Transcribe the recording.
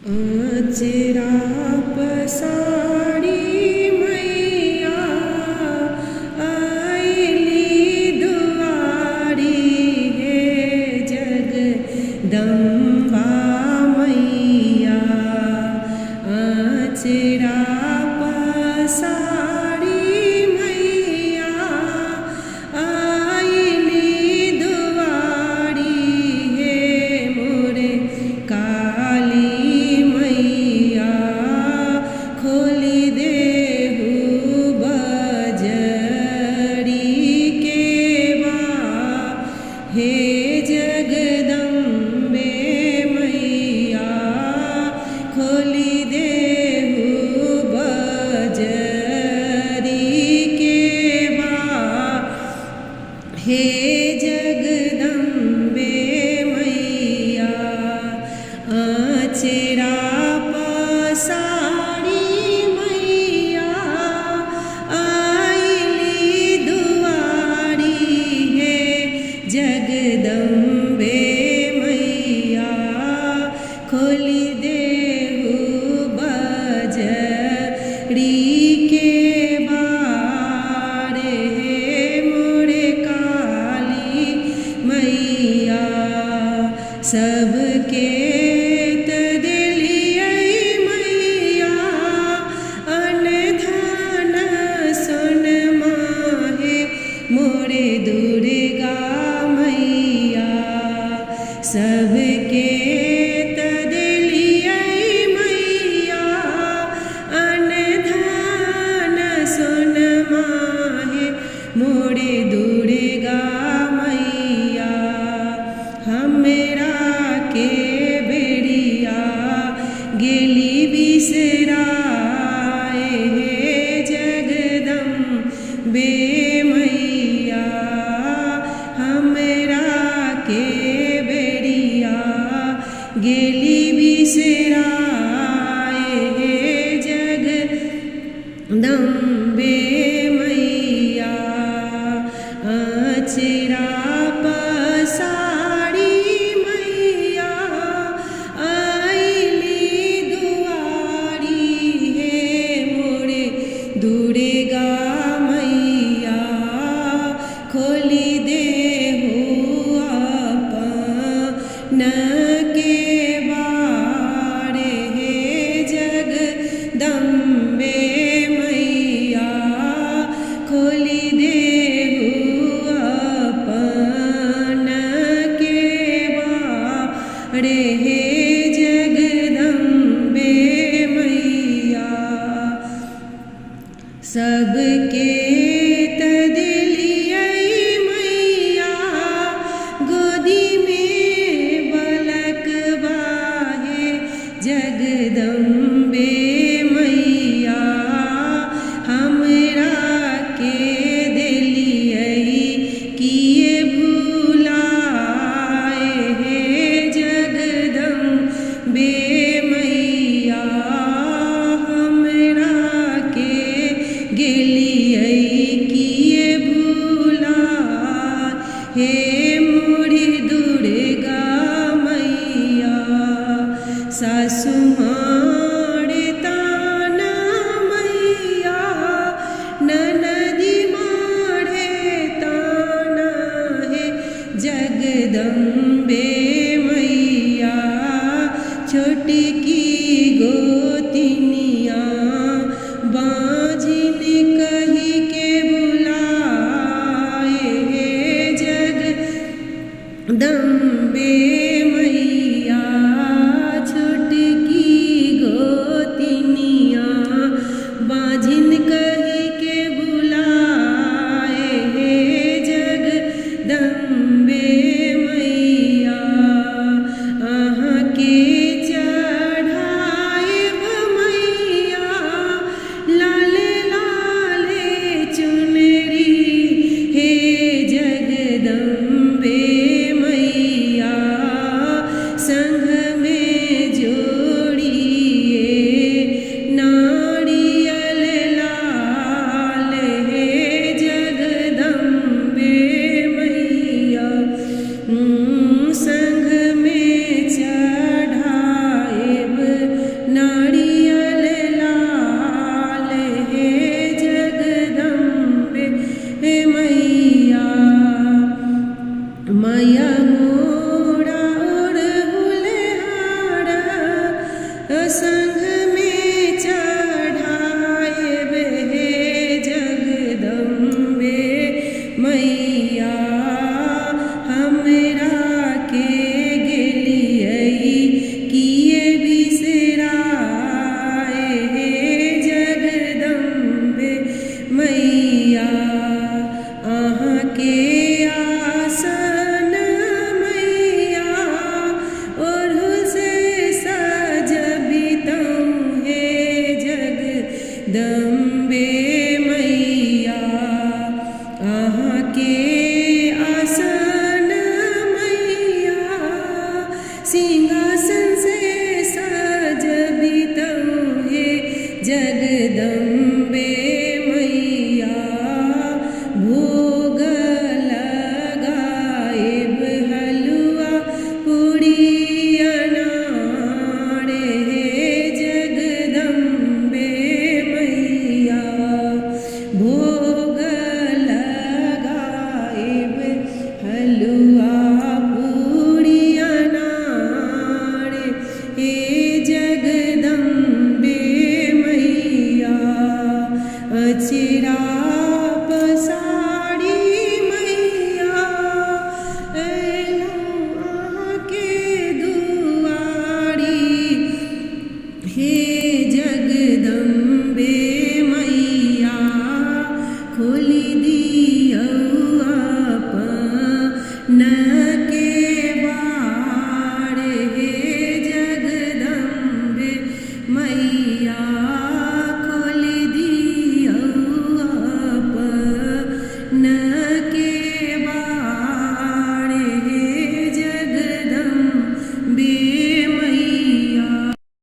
आचरा पसारी मैया आईली दुआरी हे जगदम्बा मैया आचरा पसारी मैया आईली दुआरी हे मोरे काली खोली देहु बजरी के बा हे जगदम्बे मैया खोली देहु बजरी के बा हे जगदम्बे मैया आचरा पसारी मैया आईली दुआरी हे जगदम्बे मैया खोली देहु बजरी के बारे मोरे काली मैया सबके मोरे दुर्गा मैया सबके तदलियै मैया अनधान सुन माहे मोरे दुर्गा मैया हमरा के बेड़िया गेली बिसराए हे जगदम्बे मैया हमरा के बेड़िया गेली बिसराए हे जगदम्बे मैया आचरा पसारी मैया आईली दुआरी हे मोरे दुर्गा मैया खोली देहु अपन के बारे हे जगदम्बे मैया खोली देहु अपन के बारे हे जगदम्बे मैया सबके जगदम्बे मैया हमरा के देलियै किए भुलाए हे जगदम्बे मैया हमरा के गेलियै किए भुलाए हे मोरी दुर्गा मैया सासु मारे ताना मैया ननदी मारे ताना हे जगदम्बे मैया छोटी की गोतिनिया बाजिन कही के बुलाए हे जगदम्बे मैया छोटी की गो संग में चढ़ाएब हे जगदम्बे मैया हमरा के गेलियै किए बिसराए हे जगदम्बे मैया अहाँके आसन मैया ओढ़ू से सजबितौं हे जगदम्बे मैया अहाँके आसन मैया सिंहासन से सजबितौं हे जगदम्बे मैया भोग लगाएब हलुआ पूड़ी अनारे हे जगदम्बे मैया भोग लगाएब हलुआ पूड़ी अनारे हे जगदम्बे मैया अचे